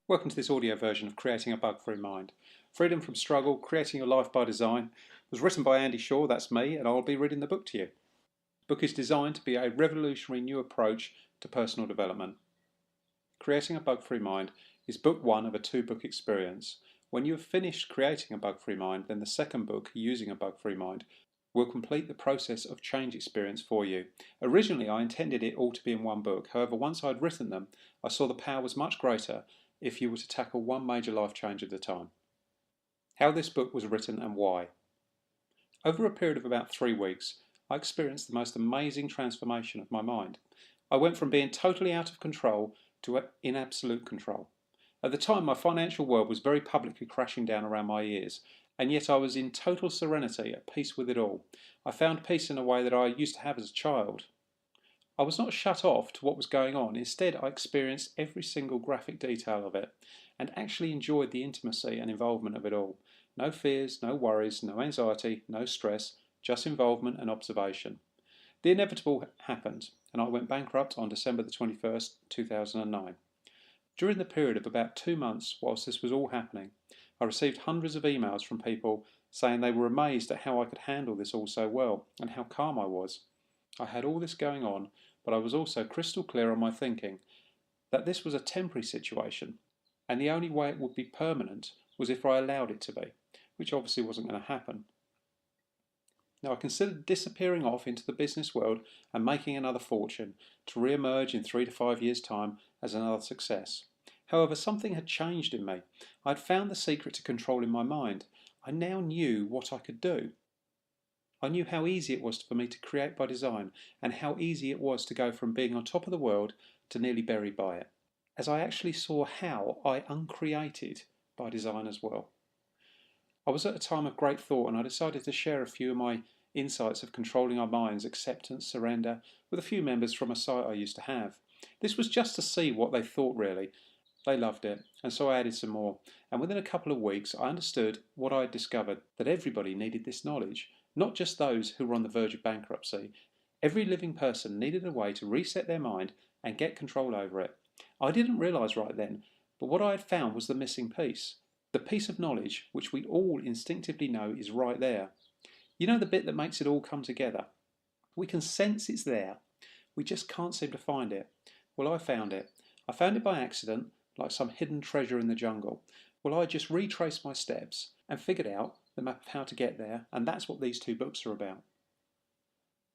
Welcome to this audio version of Creating a Bug-Free Mind. Freedom from Struggle, Creating Your Life by Design was written by Andy Shaw, that's me, and I'll be reading the book to you. The book is designed to be a revolutionary new approach to personal development. Creating a Bug-Free Mind is book one of a two-book experience. When you have finished creating a bug-free mind, then the second book, Using a Bug-Free Mind, will complete the process of change experience for you. Originally, I intended it all to be in one book. However, once I'd written them, I saw the power was much greater if you were to tackle one major life change at a time. How this book was written and why. Over a period of about 3 weeks, I experienced the most amazing transformation of my mind. I went from being totally out of control to in absolute control. At the time, my financial world was very publicly crashing down around my ears, and yet I was in total serenity, at peace with it all. I found peace in a way that I used to have as a child. I was not shut off to what was going on. Instead, I experienced every single graphic detail of it and actually enjoyed the intimacy and involvement of it all. No fears, no worries, no anxiety, no stress, just involvement and observation. The inevitable happened, and I went bankrupt on December the 21st, 2009. During the period of about 2 months whilst this was all happening, I received hundreds of emails from people saying they were amazed at how I could handle this all so well and how calm I was. I had all this going on, but I was also crystal clear on my thinking that this was a temporary situation, and the only way it would be permanent was if I allowed it to be, which obviously wasn't going to happen. Now I considered disappearing off into the business world and making another fortune to re-emerge in 3 to 5 years' time as another success. However, something had changed in me. I had found the secret to controlling my mind. I now knew what I could do. I knew how easy it was for me to create by design and how easy it was to go from being on top of the world to nearly buried by it, as I actually saw how I uncreated by design as well. I was at a time of great thought and I decided to share a few of my insights of controlling our minds, acceptance, surrender, with a few members from a site I used to have. This was just to see what they thought really. They loved it, and so I added some more. And within a couple of weeks, I understood what I had discovered, that everybody needed this knowledge. Not just those who were on the verge of bankruptcy. Every living person needed a way to reset their mind and get control over it. I didn't realise right then, but what I had found was the missing piece. The piece of knowledge which we all instinctively know is right there. You know, the bit that makes it all come together. We can sense it's there. We just can't seem to find it. Well, I found it. I found it by accident, like some hidden treasure in the jungle. Well, I just retraced my steps and figured out the map of how to get there, and that's what these two books are about.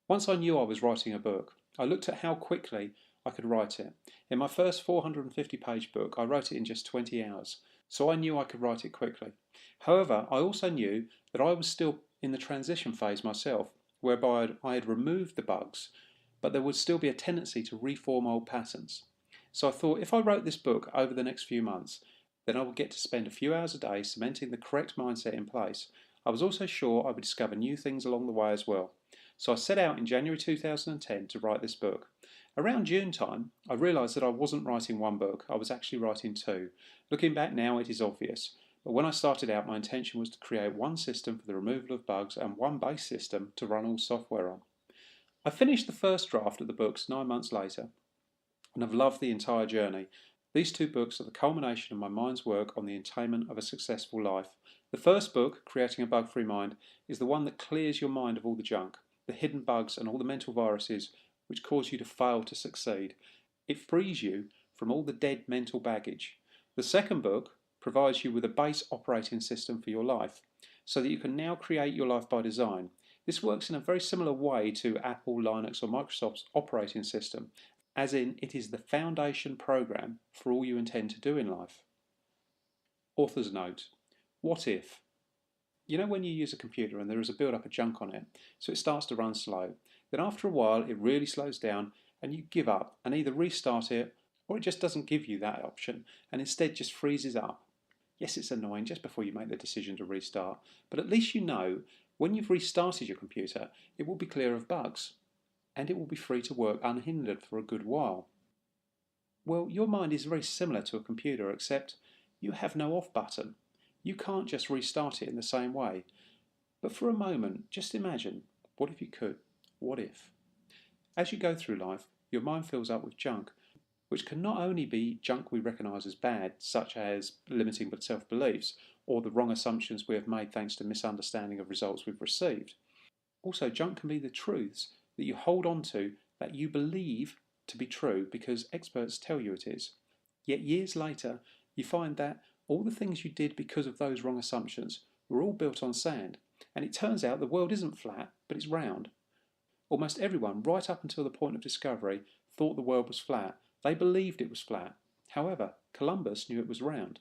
Once I knew I was writing a book, I looked at how quickly I could write it. In my first 450-page book, I wrote it in just 20 hours, so I knew I could write it quickly. However, I also knew that I was still in the transition phase myself, whereby I had removed the bugs, but there would still be a tendency to reform old patterns. So I thought if I wrote this book over the next few months, then I would get to spend a few hours a day cementing the correct mindset in place. I was also sure I would discover new things along the way as well. So I set out in January 2010 to write this book. Around June time, I realised that I wasn't writing one book, I was actually writing two. Looking back now, it is obvious. But when I started out, my intention was to create one system for the removal of bugs and one base system to run all software on. I finished the first draft of the books 9 months later, and have loved the entire journey. These two books are the culmination of my mind's work on the attainment of a successful life. The first book, Creating a Bug-Free Mind, is the one that clears your mind of all the junk, the hidden bugs and all the mental viruses which cause you to fail to succeed. It frees you from all the dead mental baggage. The second book provides you with a base operating system for your life, so that you can now create your life by design. This works in a very similar way to Apple, Linux or Microsoft's operating system, as in it is the foundation program for all you intend to do in life. Author's note: what if? You know when you use a computer and there is a build-up of junk on it, so it starts to run slow. Then after a while it really slows down and you give up and either restart it or it just doesn't give you that option and instead just freezes up. Yes, it's annoying just before you make the decision to restart, but at least you know when you've restarted your computer it will be clear of bugs and it will be free to work unhindered for a good while. Well, your mind is very similar to a computer, except you have no off button. You can't just restart it in the same way. But for a moment, just imagine, what if you could? What if? As you go through life, your mind fills up with junk. which can not only be junk we recognise as bad, such as limiting self-beliefs, or the wrong assumptions we have made thanks to misunderstanding of results we've received. Also, junk can be the truths that you hold on to that you believe to be true because experts tell you it is. Yet years later, you find that all the things you did because of those wrong assumptions were all built on sand, and it turns out the world isn't flat, but it's round. Almost everyone, right up until the point of discovery, thought the world was flat. They believed it was flat. However, Columbus knew it was round.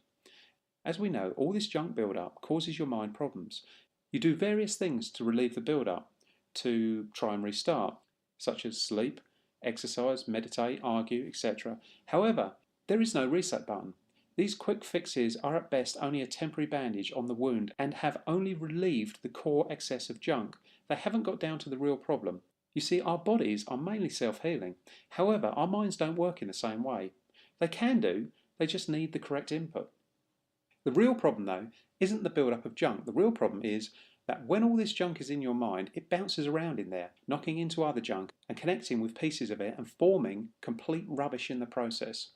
As we know, all this junk build-up causes your mind problems. You do various things to relieve the build-up, to try and restart, such as sleep, exercise, meditate, argue, etc. However, there is no reset button. These quick fixes are at best only a temporary bandage on the wound and have only relieved the core excess of junk. They haven't got down to the real problem. You see, our bodies are mainly self-healing. However, our minds don't work in the same way. They can do, they just need the correct input. The real problem, though, isn't the build-up of junk. The real problem is that when all this junk is in your mind, it bounces around in there, knocking into other junk and connecting with pieces of it and forming complete rubbish in the process.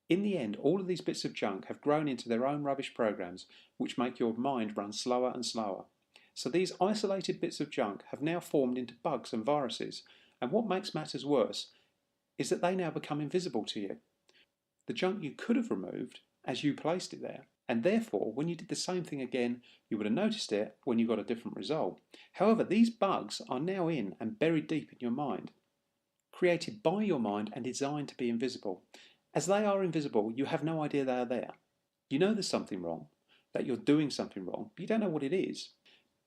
In the end, all of these bits of junk have grown into their own rubbish programs, which make your mind run slower and slower. So these isolated bits of junk have now formed into bugs and viruses, and what makes matters worse is that they now become invisible to you. The junk you could have removed as you placed it there, and therefore when you did the same thing again you would have noticed it when you got a different result. However, these bugs are now in and buried deep in your mind, created by your mind and designed to be invisible. As they are invisible, you have no idea they are there. You know there's something wrong, that you're doing something wrong, but you don't know what it is.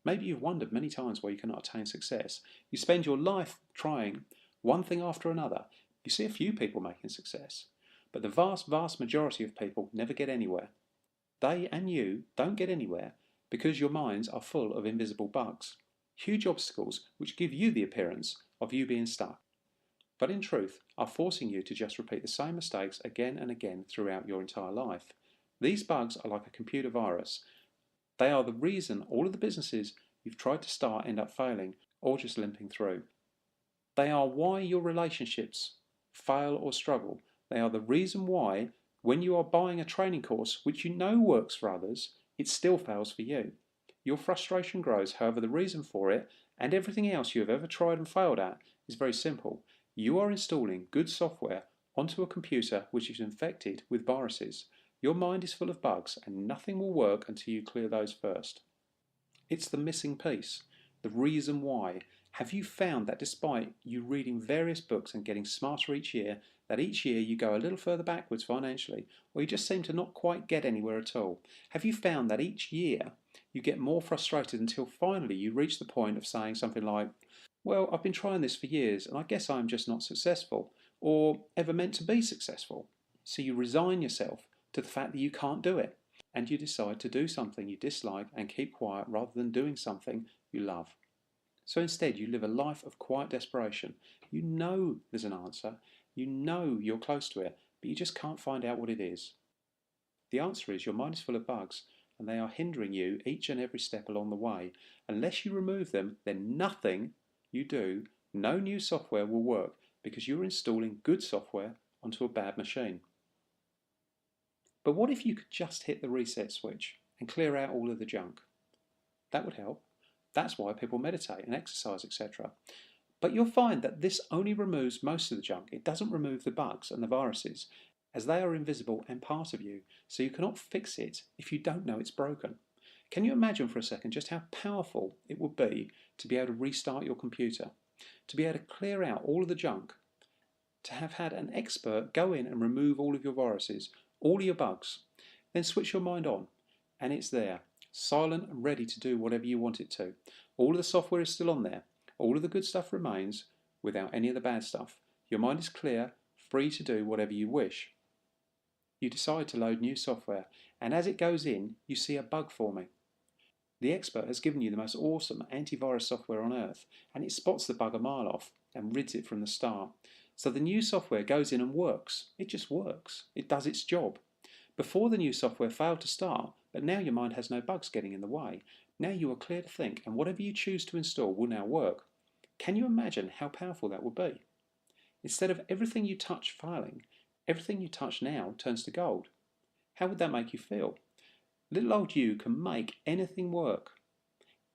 Maybe you've wondered many times why you cannot attain success. You spend your life trying one thing after another. You see a few people making success, but the vast majority of people never get anywhere. They and you don't get anywhere because your minds are full of invisible bugs, huge obstacles which give you the appearance of you being stuck, but in truth are forcing you to just repeat the same mistakes again and again throughout your entire life. These bugs are like a computer virus. They are the reason all of the businesses you've tried to start end up failing or just limping through. They are why your relationships fail or struggle. They are the reason why when you are buying a training course which you know works for others, it still fails for you. Your frustration grows. However, the reason for it and everything else you have ever tried and failed at is very simple. You are installing good software onto a computer which is infected with viruses. Your mind is full of bugs and nothing will work until you clear those first. It's the missing piece, the reason why. Have you found that despite you reading various books and getting smarter each year, that each year you go a little further backwards financially, or you just seem to not quite get anywhere at all? Have you found that each year you get more frustrated until finally you reach the point of saying something like, well, I've been trying this for years and I guess I'm just not successful, or ever meant to be successful? So you resign yourself to the fact that you can't do it, and you decide to do something you dislike and keep quiet rather than doing something you love. So instead you live a life of quiet desperation. You know there's an answer, you know you're close to it, but you just can't find out what it is. The answer is your mind is full of bugs and they are hindering you each and every step along the way. Unless you remove them, then nothing you do, no new software will work because you're installing good software onto a bad machine. But what if you could just hit the reset switch and clear out all of the junk? That would help. That's why people meditate and exercise, etc. But you'll find that this only removes most of the junk. It doesn't remove the bugs and the viruses, as they are invisible and part of you, so you cannot fix it if you don't know it's broken. Can you imagine for a second just how powerful it would be to be able to restart your computer, to be able to clear out all of the junk, to have had an expert go in and remove all of your viruses, all of your bugs, then switch your mind on, and it's there, silent and ready to do whatever you want it to. All of the software is still on there. All of the good stuff remains without any of the bad stuff. Your mind is clear, free to do whatever you wish. You decide to load new software, and as it goes in, you see a bug forming. The expert has given you the most awesome antivirus software on earth, and it spots the bug a mile off and rids it from the start. So the new software goes in and works. It just works. It does its job. Before, the new software failed to start, but now your mind has no bugs getting in the way. Now you are clear to think, and whatever you choose to install will now work. Can you imagine how powerful that would be? Instead of everything you touch failing, Everything you touch now turns to gold. How would that make you feel? Little old you can make anything work.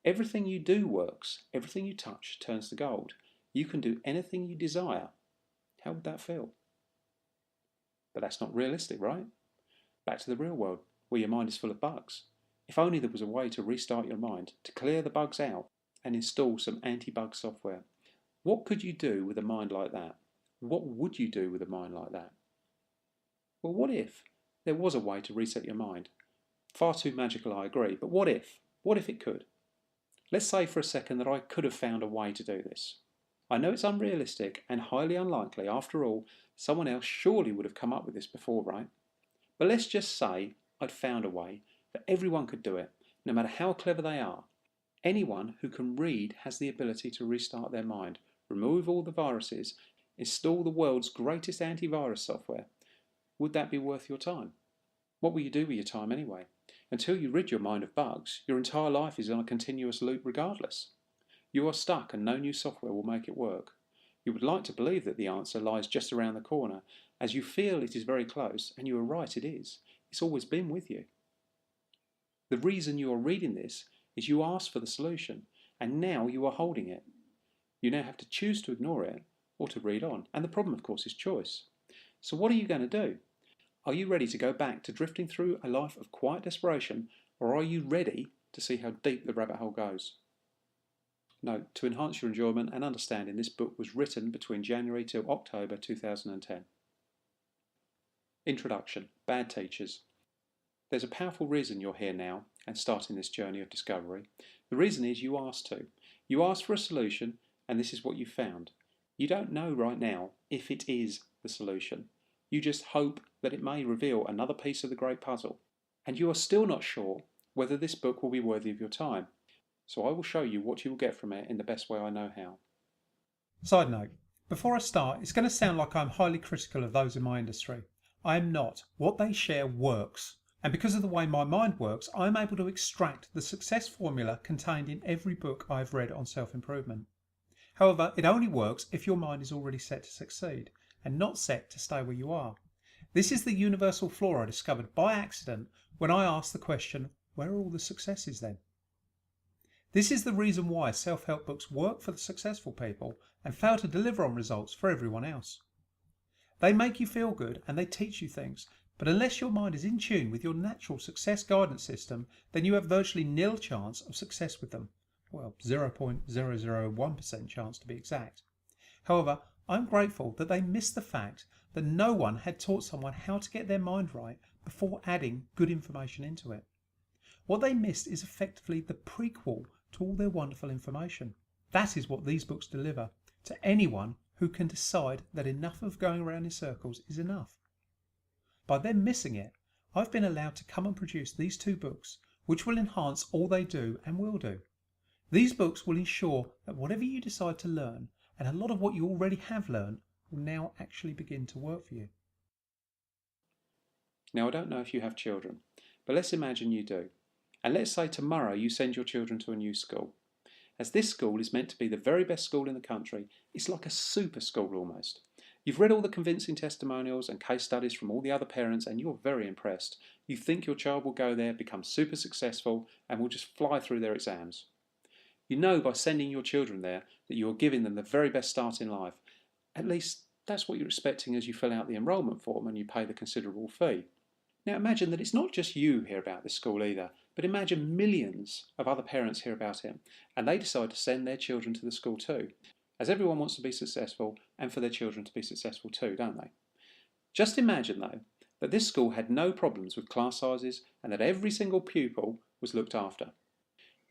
Everything you do works. Everything you touch turns to gold. You can do anything you desire. How would that feel? But that's not realistic, right? Back to the real world, where your mind is full of bugs. If only there was a way to restart your mind, to clear the bugs out and install some anti-bug software. What could you do with a mind like that? What would you do with a mind like that? Well, what if there was a way to reset your mind? Far too magical, I agree, but what if? What if it could? Let's say for a second that I could have found a way to do this. I know it's unrealistic and highly unlikely. After all, someone else surely would have come up with this before, right? But let's just say I'd found a way that everyone could do it, no matter how clever they are. Anyone who can read has the ability to restart their mind, remove all the viruses, install the world's greatest antivirus software. Would that be worth your time? What will you do with your time anyway? Until you rid your mind of bugs, your entire life is on a continuous loop regardless. You are stuck and no new software will make it work. You would like to believe that the answer lies just around the corner, as you feel it is very close, and you are right, it is. It's always been with you. The reason you are reading this is you asked for the solution, and now you are holding it. You now have to choose to ignore it or to read on, and the problem, of course, is choice. So what are you going to do? Are you ready to go back to drifting through a life of quiet desperation, or are you ready to see how deep the rabbit hole goes? Note, to enhance your enjoyment and understanding, this book was written between January to October 2010. Introduction. Bad teachers. There's a powerful reason you're here now and starting this journey of discovery. The reason is you asked to. You asked for a solution, and this is what you found. You don't know right now if it is the solution. You just hope that it may reveal another piece of the great puzzle. And you are still not sure whether this book will be worthy of your time. So I will show you what you will get from it in the best way I know how. Side note, before I start, it's going to sound like I'm highly critical of those in my industry. I am not. What they share works. And because of the way my mind works, I'm able to extract the success formula contained in every book I've read on self-improvement. However, it only works if your mind is already set to succeed and not set to stay where you are. This is the universal flaw I discovered by accident when I asked the question, where are all the successes then? This is the reason why self-help books work for the successful people and fail to deliver on results for everyone else. They make you feel good and they teach you things, but unless your mind is in tune with your natural success guidance system, then you have virtually nil chance of success with them. Well, 0.001% chance to be exact. However, I'm grateful that they missed the fact that no one had taught someone how to get their mind right before adding good information into it. What they missed is effectively the prequel to all their wonderful information. That is what these books deliver to anyone who can decide that enough of going around in circles is enough. By them missing it, I've been allowed to come and produce these two books, which will enhance all they do and will do. These books will ensure that whatever you decide to learn, and a lot of what you already have learned, will now actually begin to work for you. Now, I don't know if you have children, but let's imagine you do. And let's say tomorrow you send your children to a new school. As this school is meant to be the very best school in the country, it's like a super school almost. You've read all the convincing testimonials and case studies from all the other parents and you're very impressed. You think your child will go there, become super successful and will just fly through their exams. You know by sending your children there that you are giving them the very best start in life. At least that's what you're expecting as you fill out the enrolment form and you pay the considerable fee. Now imagine that it's not just you hear about this school either, but imagine millions of other parents hear about it and they decide to send their children to the school too. As everyone wants to be successful and for their children to be successful too, don't they? Just imagine though that this school had no problems with class sizes and that every single pupil was looked after.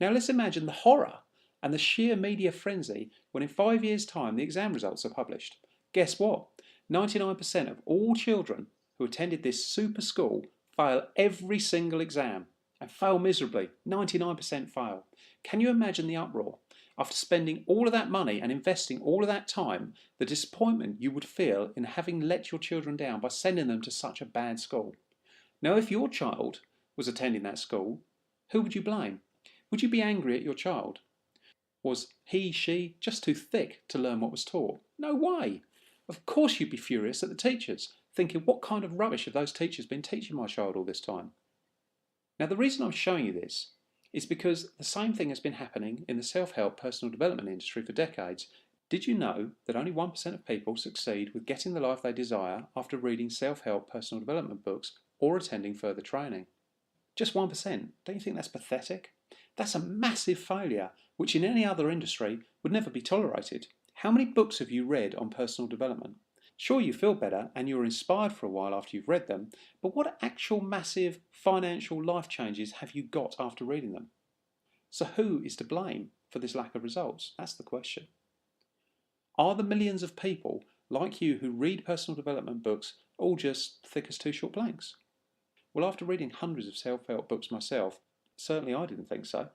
Now let's imagine the horror and the sheer media frenzy when in 5 years' time the exam results are published. Guess what? 99% of all children who attended this super school fail every single exam and fail miserably. 99% fail. Can you imagine the uproar? After spending all of that money and investing all of that time, the disappointment you would feel in having let your children down by sending them to such a bad school. Now, if your child was attending that school, who would you blame? Would you be angry at your child? Was he, she just too thick to learn what was taught? No way! Of course you'd be furious at the teachers. thinking, what kind of rubbish have those teachers been teaching my child all this time? Now, the reason I'm showing you this is because the same thing has been happening in the self-help personal development industry for decades. Did you know that only 1% of people succeed with getting the life they desire after reading self-help personal development books or attending further training? Just 1%. Don't you think that's pathetic? That's a massive failure, which in any other industry would never be tolerated. How many books have you read on personal development? Sure, you feel better and you're inspired for a while after you've read them, but what actual massive financial life changes have you got after reading them? So who is to blame for this lack of results? That's the question. Are the millions of people like you who read personal development books all just thick as two short planks? Well, after reading hundreds of self-help books myself, certainly I didn't think so.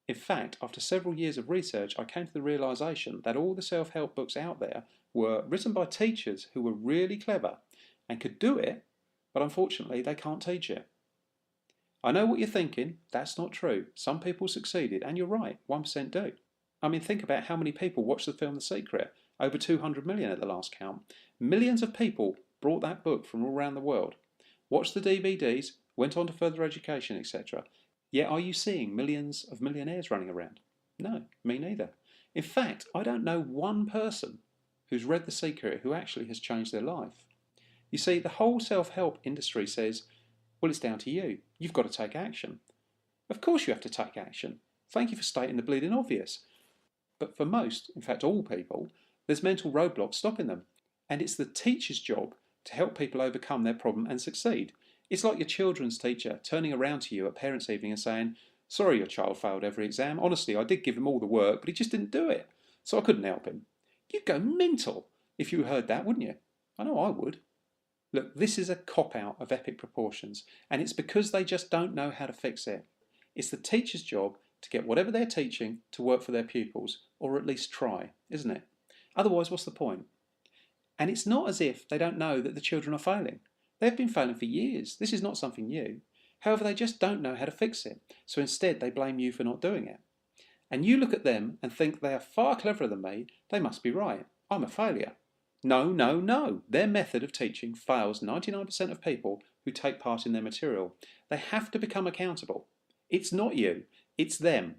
In fact, after several years of research, I came to the realisation that all the self-help books out there were written by teachers who were really clever and could do it, but unfortunately they can't teach it. I know what you're thinking, that's not true. Some people succeeded, and you're right, 1% do. I mean, think about how many people watched the film The Secret. Over 200 million at the last count. Millions of people brought that book from all around the world, watched the DVDs, went on to further education, etc. Yet are you seeing millions of millionaires running around? No, me neither. In fact, I don't know one person who's read The Secret who actually has changed their life. You see, the whole self-help industry says, well, it's down to you. You've got to take action. Of course you have to take action. Thank you for stating the bleeding obvious. But for most, in fact all people, there's mental roadblocks stopping them. And it's the teacher's job to help people overcome their problem and succeed. It's like your children's teacher turning around to you at parents' evening and saying, sorry your child failed every exam. Honestly, I did give him all the work, but he just didn't do it. So I couldn't help him. You'd go mental if you heard that, wouldn't you? I know I would. Look, this is a cop-out of epic proportions, and it's because they just don't know how to fix it. It's the teacher's job to get whatever they're teaching to work for their pupils, or at least try, isn't it? Otherwise, what's the point? And it's not as if they don't know that the children are failing. They've been failing for years. This is not something new. However, they just don't know how to fix it, so instead they blame you for not doing it. And you look at them and think they are far cleverer than me, they must be right. I'm a failure. No, no, no. Their method of teaching fails 99% of people who take part in their material. They have to become accountable. It's not you, it's them.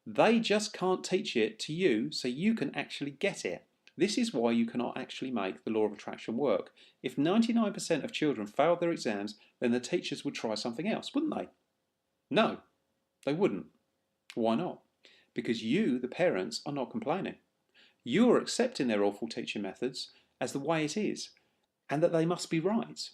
They just can't teach it to you so you can actually get it. This is why you cannot actually make the law of attraction work. If 99% of children failed their exams, then the teachers would try something else, wouldn't they? No, they wouldn't. Why not? Because you, the parents, are not complaining. You are accepting their awful teaching methods as the way it is, and that they must be right.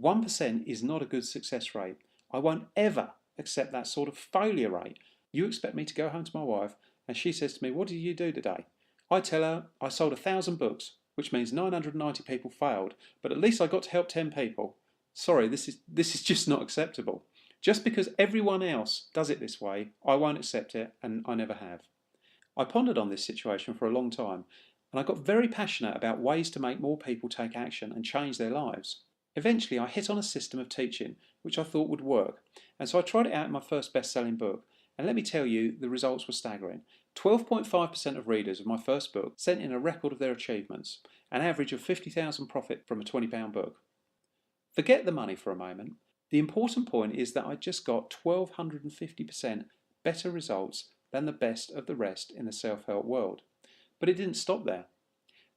1% is not a good success rate. I won't ever accept that sort of failure rate. You expect me to go home to my wife and she says to me, what did you do today? I tell her I sold 1,000 books, which means 990 people failed, but at least I got to help 10 people. Sorry, this is just not acceptable. Just because everyone else does it this way, I won't accept it, and I never have. I pondered on this situation for a long time, and I got very passionate about ways to make more people take action and change their lives. Eventually I hit on a system of teaching which I thought would work, and so I tried it out in my first best-selling book, and let me tell you, the results were staggering. 12.5% of readers of my first book sent in a record of their achievements, an average of £50,000 profit from a £20 book. Forget the money for a moment. The important point is that I just got 1,250% better results than the best of the rest in the self-help world. But it didn't stop there.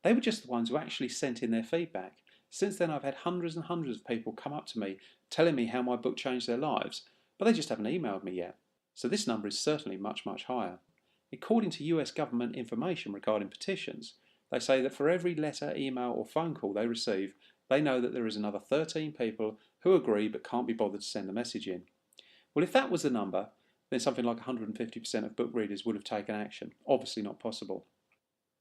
They were just the ones who actually sent in their feedback. Since then I've had hundreds and hundreds of people come up to me telling me how my book changed their lives, but they just haven't emailed me yet. So this number is certainly much, much higher. According to US government information regarding petitions, they say that for every letter, email or phone call they receive, they know that there is another 13 people who agree but can't be bothered to send the message in. Well, if that was the number, then something like 150% of book readers would have taken action. Obviously not possible.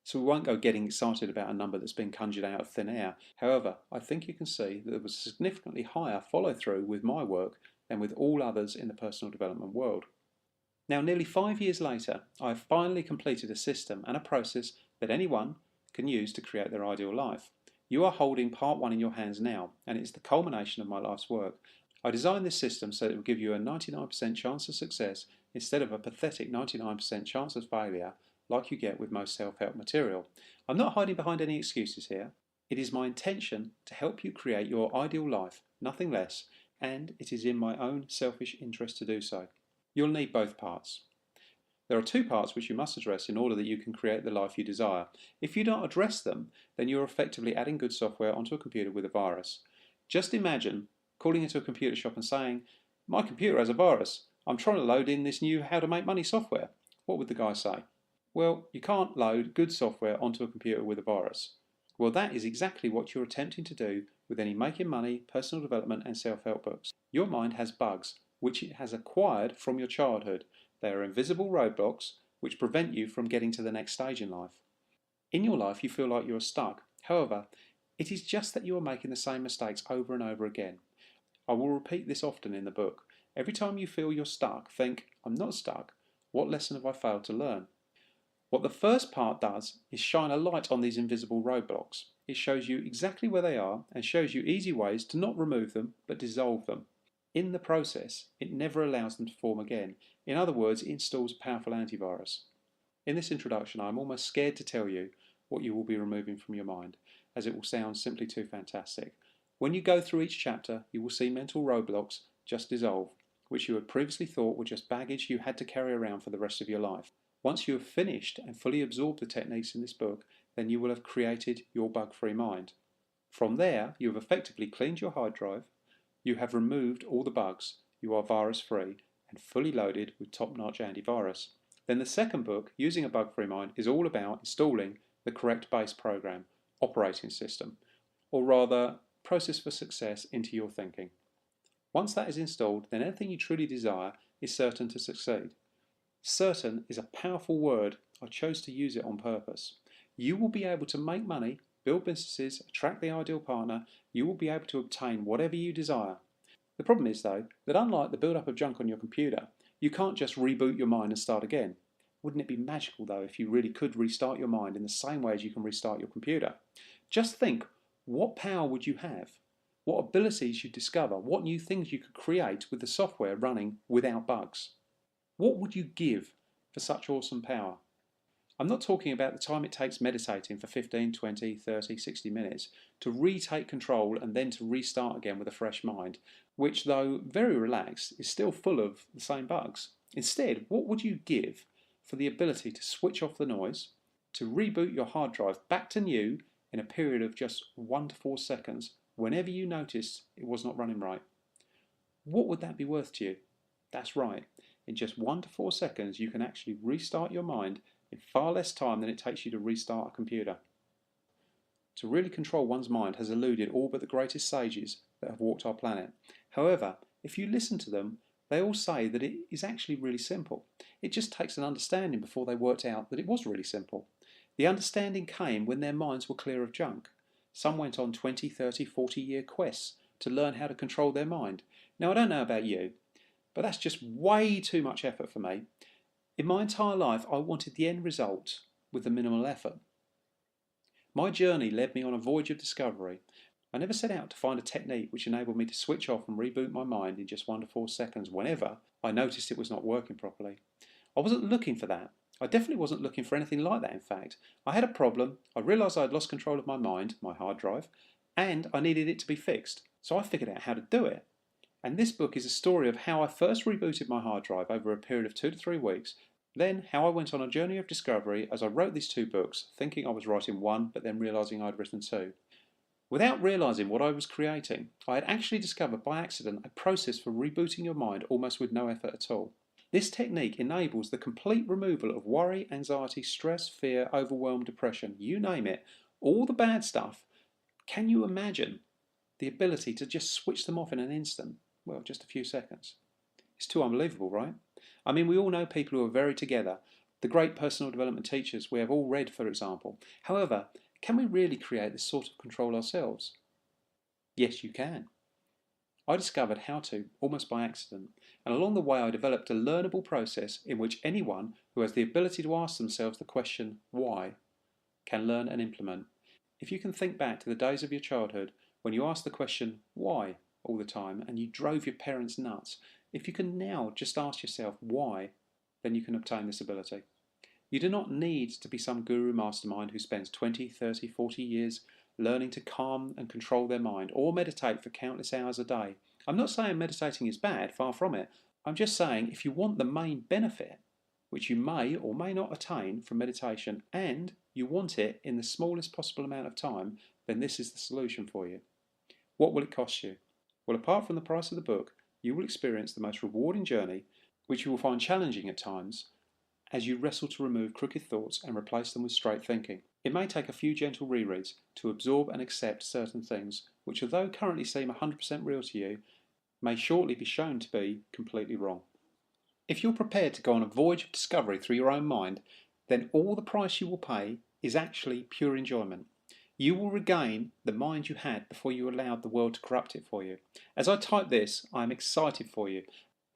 So we won't go getting excited about a number that's been conjured out of thin air. However, I think you can see that there was a significantly higher follow-through with my work than with all others in the personal development world. Now, nearly 5 years later, I have finally completed a system and a process that anyone can use to create their ideal life. You are holding part 1 in your hands now, and it's the culmination of my life's work. I designed this system so that it will give you a 99% chance of success instead of a pathetic 99% chance of failure like you get with most self-help material. I'm not hiding behind any excuses here. It is my intention to help you create your ideal life, nothing less, and it is in my own selfish interest to do so. You'll need both parts. There are two parts which you must address in order that you can create the life you desire. If you don't address them, then you're effectively adding good software onto a computer with a virus. Just imagine calling into a computer shop and saying, "My computer has a virus. I'm trying to load in this new how to make money software." What would the guy say? Well, you can't load good software onto a computer with a virus. Well, that is exactly what you're attempting to do with any making money, personal development and self-help books. Your mind has bugs, which it has acquired from your childhood. They are invisible roadblocks which prevent you from getting to the next stage in life. In your life, you feel like you're stuck. However, it is just that you are making the same mistakes over and over again. I will repeat this often in the book. Every time you feel you're stuck, think, "I'm not stuck. What lesson have I failed to learn?" What the first part does is shine a light on these invisible roadblocks. It shows you exactly where they are and shows you easy ways to not remove them but dissolve them. In the process, it never allows them to form again. In other words, it installs a powerful antivirus. In this introduction, I'm almost scared to tell you what you will be removing from your mind, as it will sound simply too fantastic. When you go through each chapter, you will see mental roadblocks just dissolve, which you had previously thought were just baggage you had to carry around for the rest of your life. Once you have finished and fully absorbed the techniques in this book, then you will have created your bug-free mind. From there, you have effectively cleaned your hard drive, you have removed all the bugs, you are virus-free and fully loaded with top-notch antivirus. Then the second book, Using a Bug-Free Mind, is all about installing the correct base program, operating system, or rather, process for success into your thinking. Once that is installed, then anything you truly desire is certain to succeed. Certain is a powerful word. I chose to use it on purpose. You will be able to make money, build businesses, attract the ideal partner. You will be able to obtain whatever you desire. The problem is, though, that unlike the build-up of junk on your computer, you can't just reboot your mind and start again. Wouldn't it be magical, though, if you really could restart your mind in the same way as you can restart your computer? Just think, what power would you have? What abilities you'd discover? What new things you could create with the software running without bugs? What would you give for such awesome power? I'm not talking about the time it takes meditating for 15, 20, 30, 60 minutes to retake control and then to restart again with a fresh mind, which, though very relaxed, is still full of the same bugs. Instead, what would you give for the ability to switch off the noise, to reboot your hard drive back to new in a period of just 1 to 4 seconds whenever you noticed it was not running right? What would that be worth to you? That's right. In just 1 to 4 seconds, you can actually restart your mind in far less time than it takes you to restart a computer. To really control one's mind has eluded all but the greatest sages that have walked our planet. However, if you listen to them, they all say that it is actually really simple. It just takes an understanding before they worked out that it was really simple. The understanding came when their minds were clear of junk. Some went on 20, 30, 40-year quests to learn how to control their mind. Now, I don't know about you, but that's just way too much effort for me. In my entire life, I wanted the end result with the minimal effort. My journey led me on a voyage of discovery. I never set out to find a technique which enabled me to switch off and reboot my mind in just 1 to 4 seconds whenever I noticed it was not working properly. I wasn't looking for that. I definitely wasn't looking for anything like that, in fact. I had a problem, I realised I had lost control of my mind, my hard drive, and I needed it to be fixed. So I figured out how to do it. And this book is a story of how I first rebooted my hard drive over a period of 2 to 3 weeks, then how I went on a journey of discovery as I wrote these 2 books, thinking I was writing one, but then realising I'd written 2. Without realising what I was creating, I had actually discovered by accident a process for rebooting your mind almost with no effort at all. This technique enables the complete removal of worry, anxiety, stress, fear, overwhelm, depression, you name it, all the bad stuff. Can you imagine the ability to just switch them off in an instant? Well, just a few seconds. It's too unbelievable, right? I mean, we all know people who are very together, the great personal development teachers we have all read, for example. However, can we really create this sort of control ourselves? Yes, you can. I discovered how to, almost by accident, and along the way I developed a learnable process in which anyone who has the ability to ask themselves the question, why, can learn and implement. If you can think back to the days of your childhood when you asked the question, why, all the time, and you drove your parents nuts, if you can now just ask yourself why, then you can obtain this ability. You do not need to be some guru mastermind who spends 20, 30, 40 years learning to calm and control their mind, or meditate for countless hours a day. I'm not saying meditating is bad, far from it. I'm just saying if you want the main benefit, which you may or may not attain from meditation, and you want it in the smallest possible amount of time, then this is the solution for you. What will it cost you? Well, apart from the price of the book, you will experience the most rewarding journey, which you will find challenging at times, as you wrestle to remove crooked thoughts and replace them with straight thinking. It may take a few gentle rereads to absorb and accept certain things, which although currently seem 100% real to you, may shortly be shown to be completely wrong. If you're prepared to go on a voyage of discovery through your own mind, then all the price you will pay is actually pure enjoyment. You will regain the mind you had before you allowed the world to corrupt it for you. As I type this, I am excited for you,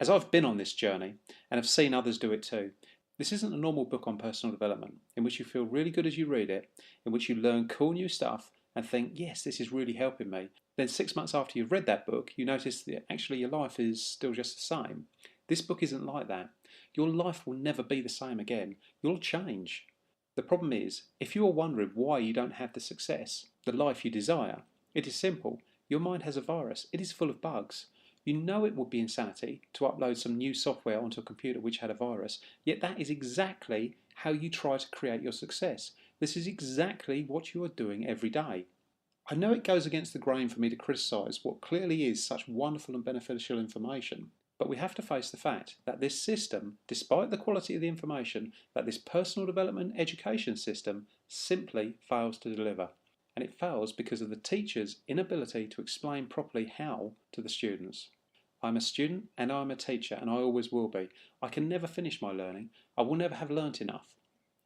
as I've been on this journey and have seen others do it too. This isn't a normal book on personal development, in which you feel really good as you read it, in which you learn cool new stuff and think, yes, this is really helping me. Then 6 months after you've read that book, you notice that actually your life is still just the same. This book isn't like that. Your life will never be the same again. You'll change. The problem is, if you are wondering why you don't have the success, the life you desire, it is simple. Your mind has a virus. It is full of bugs. You know it would be insanity to upload some new software onto a computer which had a virus, yet that is exactly how you try to create your success. This is exactly what you are doing every day. I know it goes against the grain for me to criticise what clearly is such wonderful and beneficial information, but we have to face the fact that this system, despite the quality of the information, that this personal development education system simply fails to deliver. And it fails because of the teacher's inability to explain properly how to the students. I'm a student and I'm a teacher, and I always will be. I can never finish my learning. I will never have learnt enough.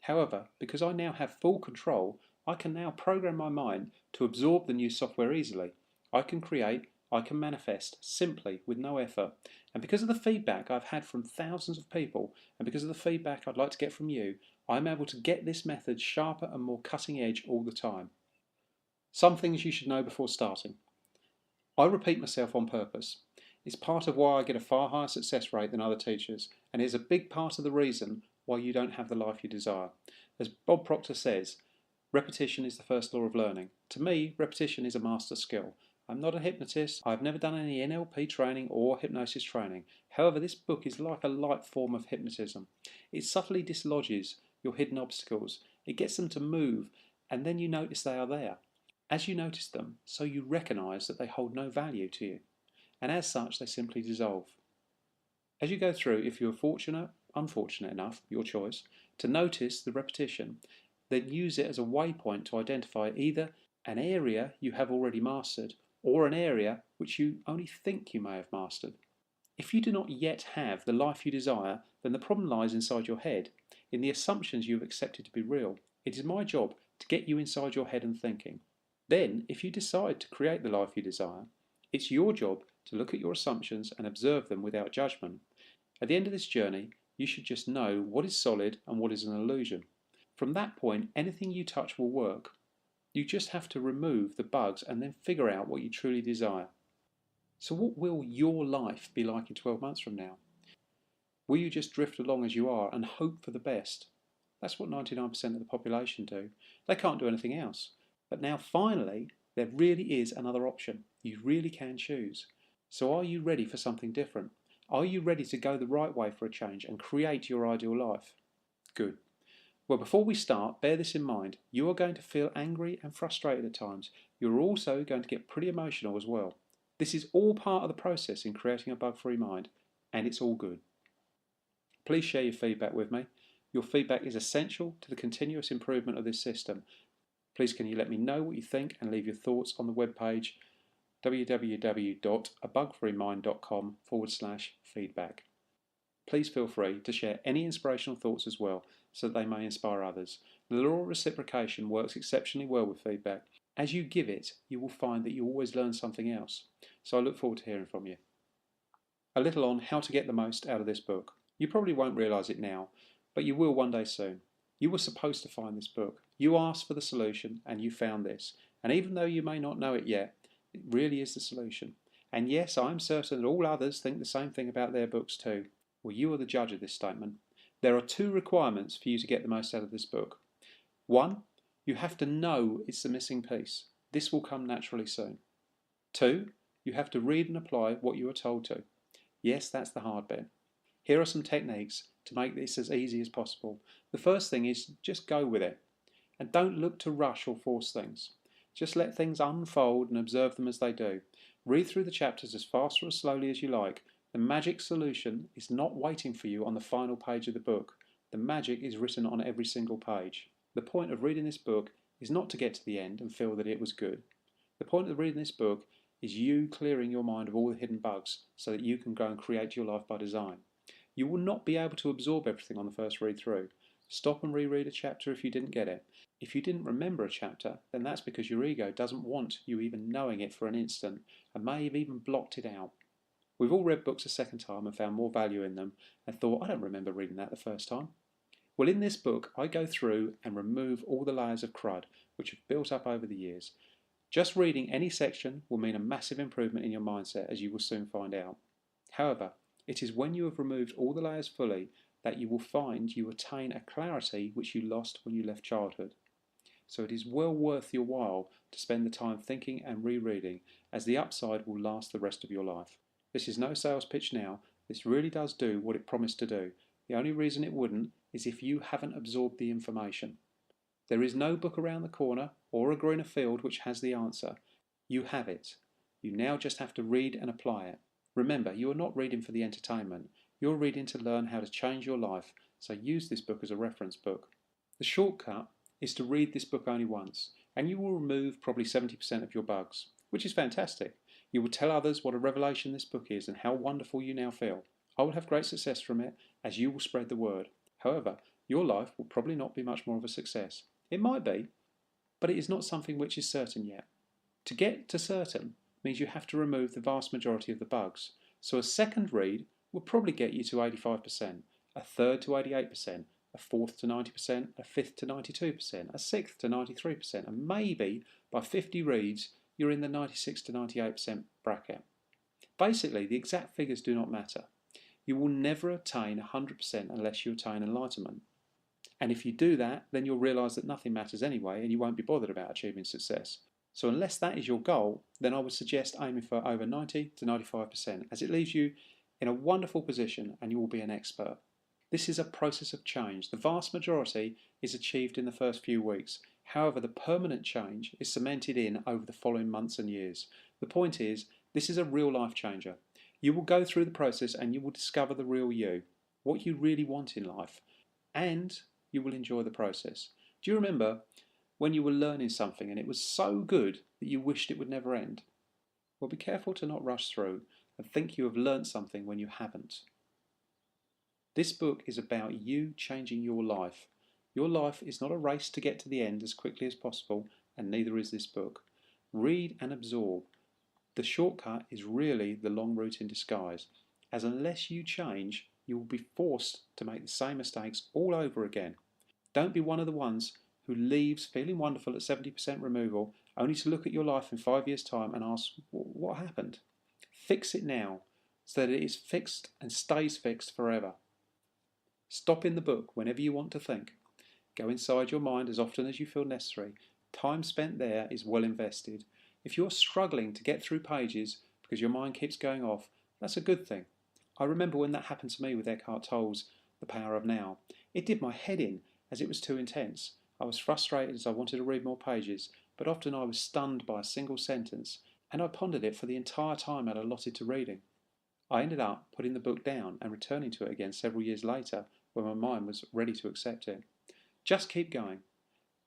However, because I now have full control, I can now program my mind to absorb the new software easily. I can create, I can manifest simply with no effort. And because of the feedback I've had from thousands of people, and because of the feedback I'd like to get from you, I'm able to get this method sharper and more cutting edge all the time. Some things you should know before starting. I repeat myself on purpose. It's part of why I get a far higher success rate than other teachers, and is a big part of the reason why you don't have the life you desire. As Bob Proctor says, repetition is the first law of learning. To me, repetition is a master skill. I'm not a hypnotist. I've never done any NLP training or hypnosis training. However, this book is like a light form of hypnotism. It subtly dislodges your hidden obstacles. It gets them to move, and then you notice they are there. As you notice them, so you recognise that they hold no value to you, and as such they simply dissolve. As you go through, if you are unfortunate enough, your choice, to notice the repetition, then use it as a waypoint to identify either an area you have already mastered or an area which you only think you may have mastered. If you do not yet have the life you desire, then the problem lies inside your head, in the assumptions you have accepted to be real. It is my job to get you inside your head and thinking. Then, if you decide to create the life you desire, it's your job to look at your assumptions and observe them without judgment. At the end of this journey, you should just know what is solid and what is an illusion. From that point, anything you touch will work. You just have to remove the bugs and then figure out what you truly desire. So what will your life be like in 12 months from now? Will you just drift along as you are and hope for the best? That's what 99% of the population do. They can't do anything else. But now finally, there really is another option. You really can choose. So are you ready for something different? Are you ready to go the right way for a change and create your ideal life? Good. Well, before we start, bear this in mind. You are going to feel angry and frustrated at times. You're also going to get pretty emotional as well. This is all part of the process in creating a bug-free mind, and it's all good. Please share your feedback with me. Your feedback is essential to the continuous improvement of this system. Please can you let me know what you think and leave your thoughts on the webpage www.abugfreemind.com/feedback. Please feel free to share any inspirational thoughts as well, so that they may inspire others. The law of reciprocation works exceptionally well with feedback. As you give it, you will find that you always learn something else. So I look forward to hearing from you. A little on how to get the most out of this book. You probably won't realise it now, but you will one day soon. You were supposed to find this book. You asked for the solution and you found this. And even though you may not know it yet, it really is the solution. And yes, I am certain that all others think the same thing about their books too. Well, you are the judge of this statement. There are 2 requirements for you to get the most out of this book. 1, you have to know it's the missing piece. This will come naturally soon. 2. You have to read and apply what you are told to. Yes, that's the hard bit. Here are some techniques to make this as easy as possible. The first thing is just go with it. And don't look to rush or force things. Just let things unfold and observe them as they do. Read through the chapters as fast or as slowly as you like. The magic solution is not waiting for you on the final page of the book. The magic is written on every single page. The point of reading this book is not to get to the end and feel that it was good. The point of reading this book is you clearing your mind of all the hidden bugs so that you can go and create your life by design. You will not be able to absorb everything on the first read through. Stop and reread a chapter if you didn't get it. If you didn't remember a chapter, then that's because your ego doesn't want you even knowing it for an instant and may have even blocked it out. We've all read books a second time and found more value in them and thought, I don't remember reading that the first time. Well, in this book, I go through and remove all the layers of crud which have built up over the years. Just reading any section will mean a massive improvement in your mindset, as you will soon find out. However, it is when you have removed all the layers fully that you will find you attain a clarity which you lost when you left childhood. So it is well worth your while to spend the time thinking and rereading, as the upside will last the rest of your life. This is no sales pitch now. This really does do what it promised to do. The only reason it wouldn't is if you haven't absorbed the information. There is no book around the corner or a greener field which has the answer. You have it. You now just have to read and apply it. Remember, you are not reading for the entertainment. You're reading to learn how to change your life, so use this book as a reference book. The shortcut is to read this book only once, and you will remove probably 70% of your bugs, which is fantastic. You will tell others what a revelation this book is and how wonderful you now feel. I will have great success from it, as you will spread the word. However, your life will probably not be much more of a success. It might be, but it is not something which is certain yet. To get to certain means you have to remove the vast majority of the bugs. So a second read will probably get you to 85%, a third to 88%, a fourth to 90%, a fifth to 92%, a sixth to 93%, and maybe by 50 reads you're in the 96 to 98% bracket. Basically, the exact figures do not matter. You will never attain 100% unless you attain enlightenment. And if you do that, then you'll realise that nothing matters anyway and you won't be bothered about achieving success. So unless that is your goal, then I would suggest aiming for over 90 to 95%, as it leaves you in a wonderful position and you will be an expert. This is a process of change. The vast majority is achieved in the first few weeks. However, the permanent change is cemented in over the following months and years. The point is, this is a real life changer. You will go through the process and you will discover the real you, what you really want in life, and you will enjoy the process. Do you remember when you were learning something and it was so good that you wished it would never end? Well, be careful to not rush through and think you have learned something when you haven't. This book is about you changing your life. Your life is not a race to get to the end as quickly as possible, and neither is this book. Read and absorb. The shortcut is really the long route in disguise, as unless you change, you will be forced to make the same mistakes all over again. Don't be one of the ones who leaves feeling wonderful at 70% removal, only to look at your life in 5 years' time and ask, what happened? Fix it now, so that it is fixed and stays fixed forever. Stop in the book whenever you want to think. Go inside your mind as often as you feel necessary. Time spent there is well invested. If you're struggling to get through pages because your mind keeps going off, that's a good thing. I remember when that happened to me with Eckhart Tolle's The Power of Now. It did my head in, as it was too intense. I was frustrated as I wanted to read more pages, but often I was stunned by a single sentence, and I pondered it for the entire time I'd allotted to reading. I ended up putting the book down and returning to it again several years later when my mind was ready to accept it. Just keep going.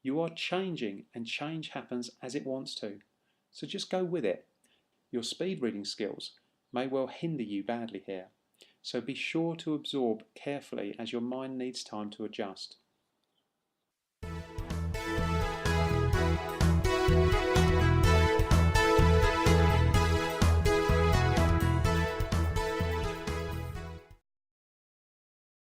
You are changing, and change happens as it wants to. So just go with it. Your speed reading skills may well hinder you badly here, so be sure to absorb carefully as your mind needs time to adjust.